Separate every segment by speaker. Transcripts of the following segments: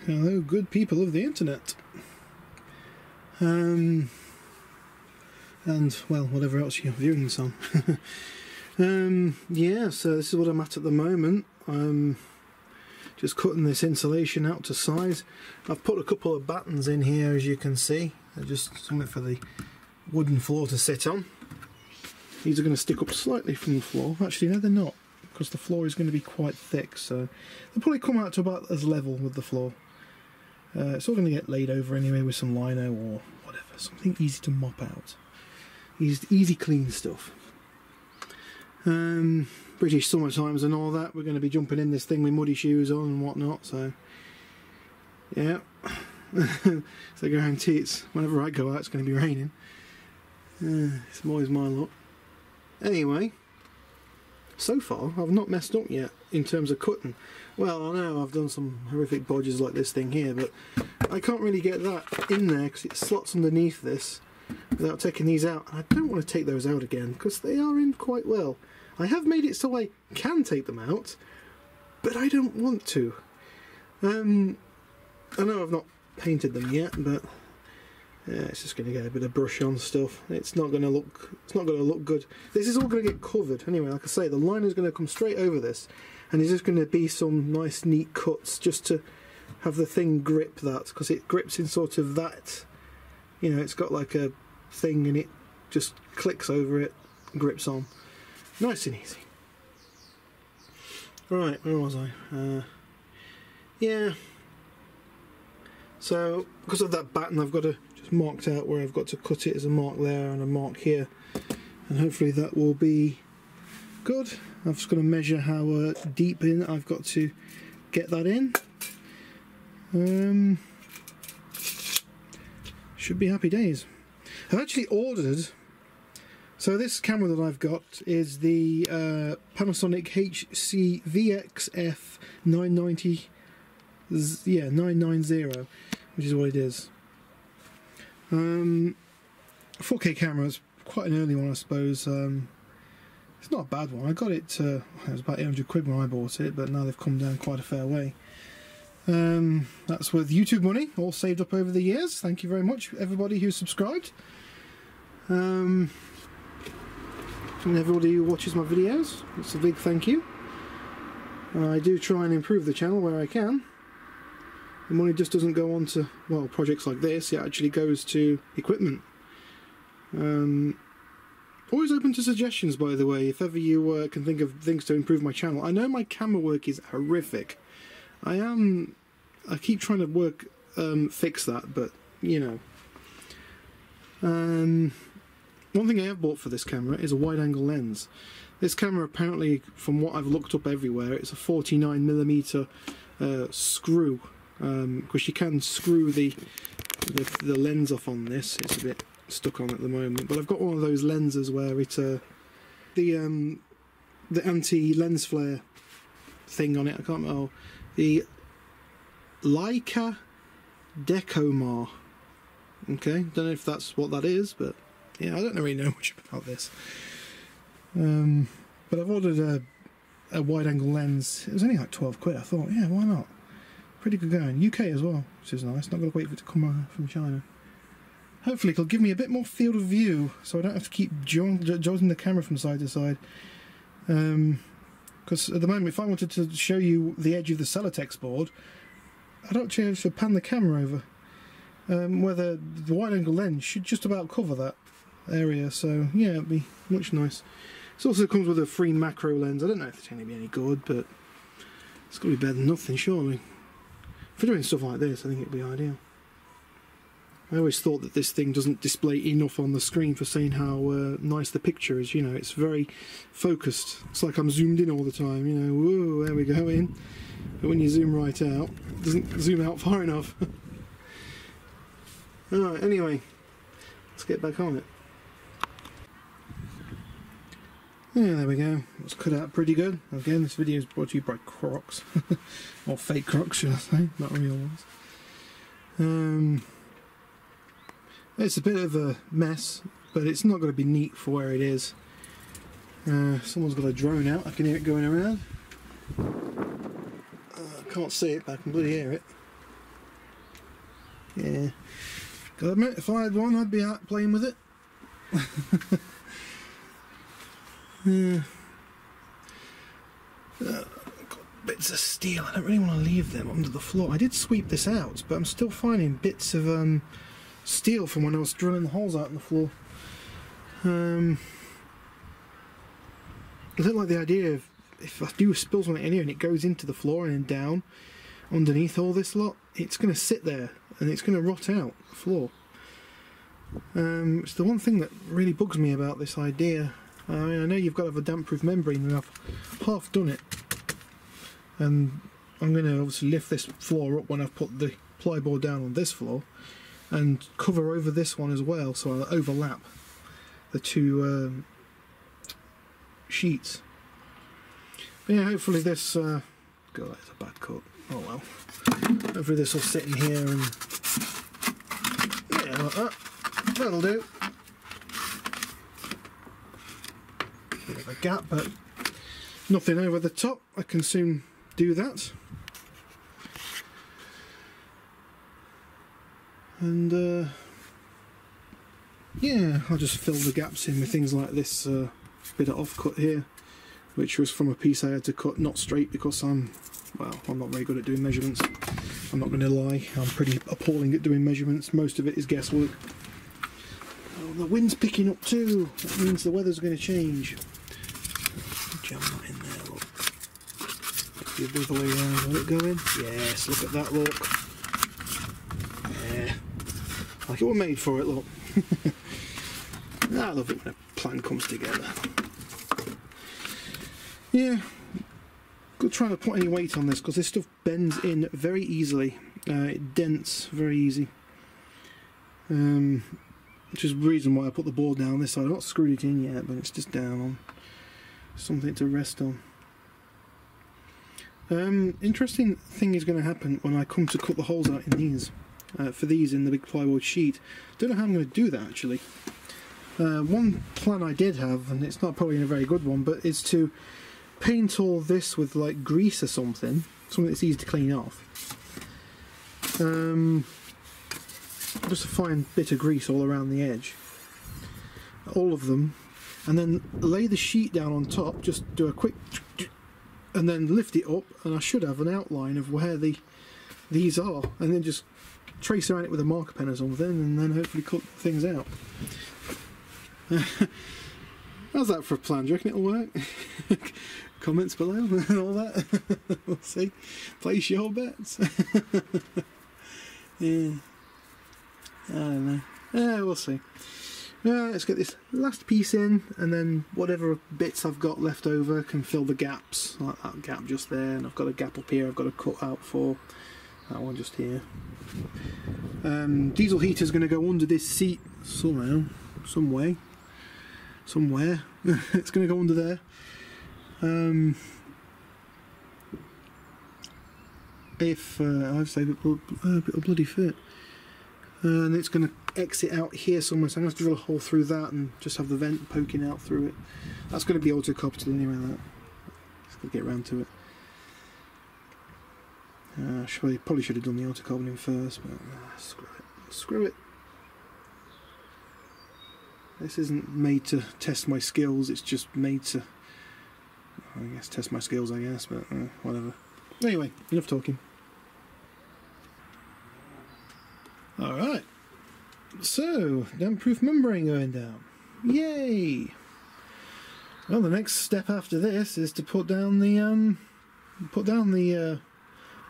Speaker 1: Hello, good people of the internet. And, well, whatever else you're viewing this on. Yeah, so this is what I'm at the moment. I'm just cutting this insulation out to size. I've put a couple of battens in here, as you can see. They're just something for the wooden floor to sit on. These are going to stick up slightly from the floor. Actually, no, they're not, because the floor is going to be quite thick, so they'll probably come out to about as level with the floor. It's all going to get laid over anyway with some lino or whatever, something easy to mop out. Easy clean stuff. British summer times and all that, we're going to be jumping in this thing with muddy shoes on and whatnot, so yeah. So I guarantee it's, whenever I go out, it's going to be raining. It's always my luck. Anyway, so far I've not messed up yet in terms of cutting. Well, I know I've done some horrific bodges like this thing here, but I can't really get that in there because it slots underneath this without taking these out. And I don't want to take those out again because they are in quite well. I have made it so I can take them out, but I don't want to. I know I've not painted them yet, but yeah, it's just going to get a bit of brush on stuff. It's not going to look good. This is all going to get covered anyway. Like I say, the line is going to come straight over this, and there's just going to be some nice neat cuts just to have the thing grip that, because it grips in sort of that, you know, it's got like a thing and it just clicks over it, grips on. Nice and easy. Right, where was I? Yeah. So, because of that batten, I've got to just marked out where I've got to cut it as a mark there and a mark here, and hopefully that will be good. I'm just going to measure how deep in I've got to get that in. Should be happy days. I've actually ordered. So this camera that I've got is the Panasonic HC VXF 990. Yeah, 990, which is what it is. 4K camera is quite an early one, I suppose. It's not a bad one. I got it, it was about 800 quid when I bought it, but now they've come down quite a fair way. That's with YouTube money, all saved up over the years. Thank you very much, everybody who's subscribed. And everybody who watches my videos, it's a big thank you. I do try and improve the channel where I can. The money just doesn't go on to, well, projects like this, it actually goes to equipment. Always open to suggestions, by the way, if ever you can think of things to improve my channel. I know my camera work is horrific. I keep trying to work, fix that, but, you know. One thing I have bought for this camera is a wide-angle lens. This camera, apparently, from what I've looked up everywhere, it's a 49mm screw. Because you can screw the lens off on this. It's a bit stuck on at the moment, but I've got one of those lenses where it the anti-lens flare thing on it. I can't remember. The Leica Decomar. Okay, don't know if that's what that is, but yeah, I don't really know much about this. But I've ordered a wide-angle lens. It was only like 12 quid. I thought, yeah, why not? Pretty good going. UK as well, which is nice. Not going to wait for it to come from China. Hopefully it'll give me a bit more field of view, so I don't have to keep jolting the camera from side to side. Because at the moment, if I wanted to show you the edge of the Celotex board, I'd actually have to pan the camera over. Whether the wide-angle lens should just about cover that area, so yeah, it'd be much nice. It also comes with a free macro lens. I don't know if it's going to be any good, but it's got to be better than nothing, surely. For doing stuff like this, I think it'd be ideal. I always thought that this thing doesn't display enough on the screen for saying how nice the picture is. You know, it's very focused. It's like I'm zoomed in all the time. You know, whoa, there we go in. But when you zoom right out, it doesn't zoom out far enough. Alright, anyway, let's get back on it. Yeah, there we go. It's cut out pretty good. Again, this video is brought to you by Crocs. Or fake Crocs, should I say, not real ones. It's a bit of a mess, but it's not going to be neat for where it is. Someone's got a drone out, I can hear it going around. I can't see it, but I can bloody hear it. Yeah. Gotta admit, if I had one, I'd be out playing with it. Yeah. I've got bits of steel. I don't really want to leave them under the floor. I did sweep this out, but I'm still finding bits of steel from when I was drilling the holes out in the floor. I don't like the idea of, if I do spill something in here and it goes into the floor and then down underneath all this lot, it's going to sit there and it's going to rot out the floor. It's the one thing that really bugs me about this idea. I mean, I know you've got to have a damp-proof membrane, and I've half done it, and I'm going to obviously lift this floor up when I've put the plyboard down on this floor and cover over this one as well, so I'll overlap the two sheets. But yeah, hopefully this God, that's a bad cut. Oh well. Hopefully this will sit in here and yeah, like that. That'll do. Bit of a gap, but nothing over the top. I can soon do that. And yeah, I'll just fill the gaps in with things like this bit of offcut here, which was from a piece I had to cut not straight because I'm not very good at doing measurements. I'm not going to lie, I'm pretty appalling at doing measurements. Most of it is guesswork. Oh, the wind's picking up too. That means the weather's going to change. Jam that in there, look. The other way around, let it go in. Yes, look at that, look. Yeah. Like it was made for it, look. I love it when a plan comes together. Yeah. Good trying to put any weight on this because this stuff bends in very easily. It dents very easy. Which is the reason why I put the board down on this side. I've not screwed it in yet, but it's just down on something to rest on. Interesting thing is going to happen when I come to cut the holes out in these. For these in the big plywood sheet. Don't know how I'm going to do that actually. One plan I did have, and it's not probably a very good one, but is to paint all this with like grease or something that's easy to clean off. Just a fine bit of grease all around the edge, all of them, and then lay the sheet down on top, just do a quick and then lift it up, and I should have an outline of where these are, and then just trace around it with a marker pen or something, and then hopefully cut things out. How's that for a plan? Do you reckon it'll work? Comments below and all that. We'll see. Place your bets. Yeah. I don't know. Yeah, we'll see. Let's get this last piece in, and then whatever bits I've got left over can fill the gaps, like that gap just there, and I've got a gap up here I've got to cut out for. That one just here. Diesel heater's going to go under this seat somehow, some way, somewhere. It's going to go under there. If I'd say it'll bloody fit, and it's going to exit out here somewhere, so I'm going to have to drill a hole through that and just have the vent poking out through it. That's going to be autocopped anyway. That just got to get around to it. Probably should have done the autocobbling first, but screw it. Screw it. This isn't made to test my skills, it's just made to, I guess, test my skills, I guess, but whatever. Anyway, enough talking. Alright. So, damp-proof membrane going down. Yay! Well, the next step after this is to put down the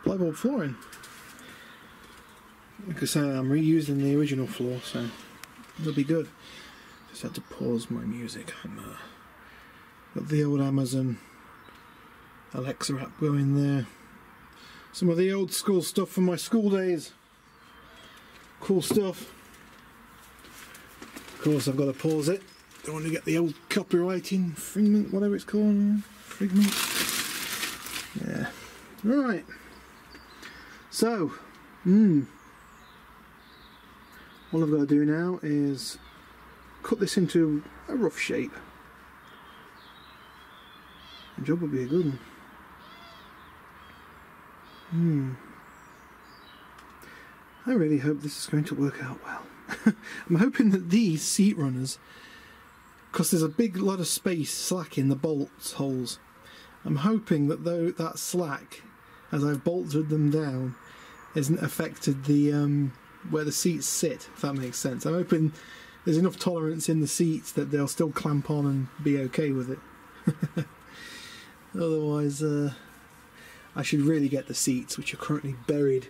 Speaker 1: plywood flooring. Like I say, I'm reusing the original floor, so it'll be good. Just had to pause my music. Got the old Amazon Alexa app going there. Some of the old school stuff from my school days. Cool stuff. Of course, I've got to pause it. Don't want to get the old copyright infringement, whatever it's called. Infringement. Yeah. Right. So, all I've got to do now is cut this into a rough shape. The job will be a good one. I really hope this is going to work out well. I'm hoping that these seat runners, because there's a big lot of space slack in the bolt holes, I'm hoping that that slack, as I've bolted them down, isn't affected the where the seats sit, if that makes sense. I'm hoping there's enough tolerance in the seats that they'll still clamp on and be okay with it. Otherwise, I should really get the seats, which are currently buried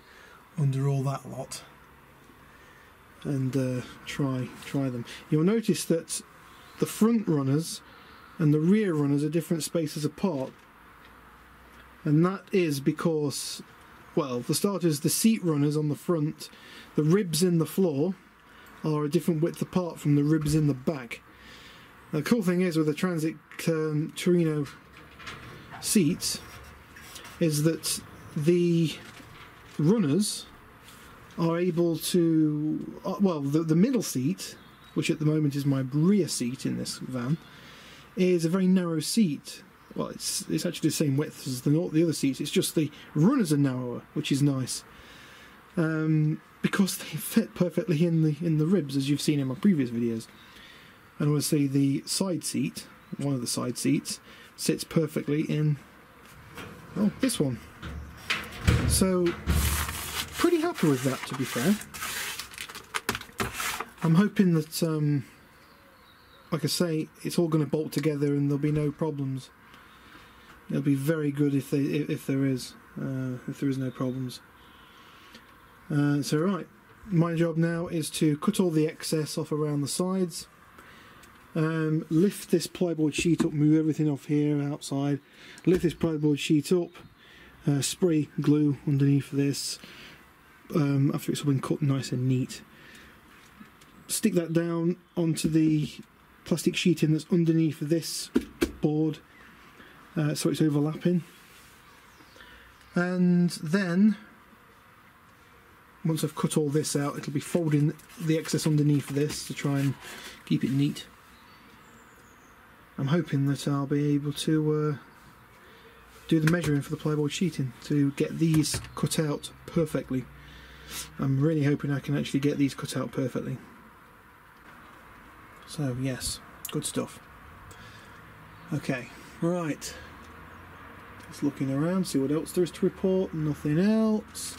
Speaker 1: under all that lot, and try them. You'll notice that the front runners and the rear runners are different spaces apart, and that is because, well, for starters, the seat runners on the front, the ribs in the floor are a different width apart from the ribs in the back. The cool thing is with the Transit Torino seats is that the runners are able to, well, the middle seat, which at the moment is my rear seat in this van, is a very narrow seat. Well, it's actually the same width as the other seats, it's just the runners are narrower, which is nice. Because they fit perfectly in the ribs, as you've seen in my previous videos. And obviously the side seat, one of the side seats, sits perfectly in, well, this one. So, pretty happy with that, to be fair. I'm hoping that, like I say, it's all going to bolt together and there'll be no problems. It'll be very good if there is no problems. So right, my job now is to cut all the excess off around the sides, lift this plyboard sheet up, move everything off here outside, lift this plyboard sheet up, spray glue underneath this after it's all been cut nice and neat, stick that down onto the plastic sheeting that's underneath this board, so it's overlapping, and then once I've cut all this out, it'll be folding the excess underneath this to try and keep it neat. I'm hoping that I'll be able to do the measuring for the plyboard sheeting to get these cut out perfectly. I'm really hoping I can actually get these cut out perfectly. So yes, good stuff. Okay, right. Just looking around, see what else there is to report. Nothing else.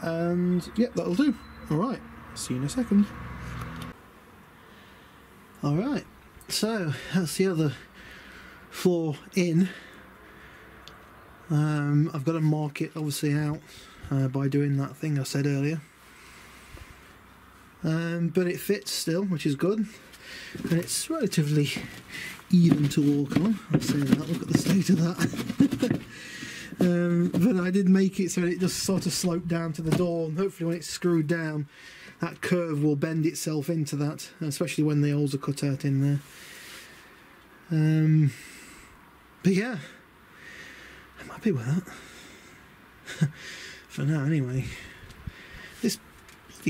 Speaker 1: And yep, that'll do. Alright, see you in a second. Alright, so that's the other floor in. I've got to mark it obviously out by doing that thing I said earlier. But it fits still, which is good. And it's relatively even to walk on. I'll say that, look at the state of that. But I did make it so it just sort of sloped down to the door, and hopefully when it's screwed down that curve will bend itself into that, especially when the holes are cut out in there. But yeah, I'm happy with that. For now anyway. This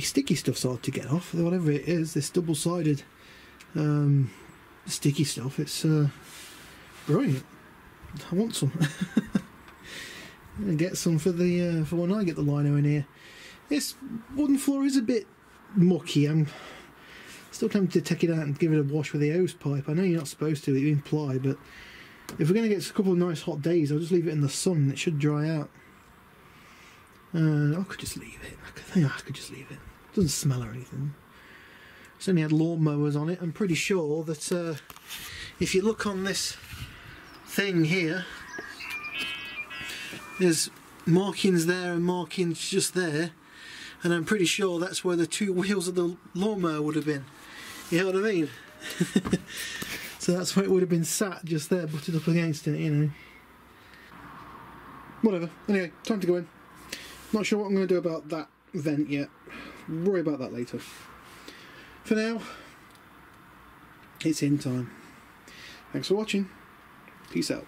Speaker 1: sticky stuff's hard to get off, whatever it is, this double-sided sticky stuff, it's brilliant. I want some. And get some for the for when I get the lino in here. This wooden floor is a bit mucky. I'm still tempted to take it out and give it a wash with the hose pipe. I know you're not supposed to, you imply, but if we're going to get a couple of nice hot days, I'll just leave it in the sun and it should dry out. I could just leave it. I think I could just leave it. It doesn't smell or anything. It's only had lawnmowers on it. I'm pretty sure that if you look on this thing here, there's markings there and markings just there, and I'm pretty sure that's where the two wheels of the lawnmower would have been. You know what I mean? So that's where it would have been sat, just there, butted up against it, you know. Whatever. Anyway, time to go in. Not sure what I'm going to do about that vent yet. Worry about that later. For now, it's in time. Thanks for watching. Peace out.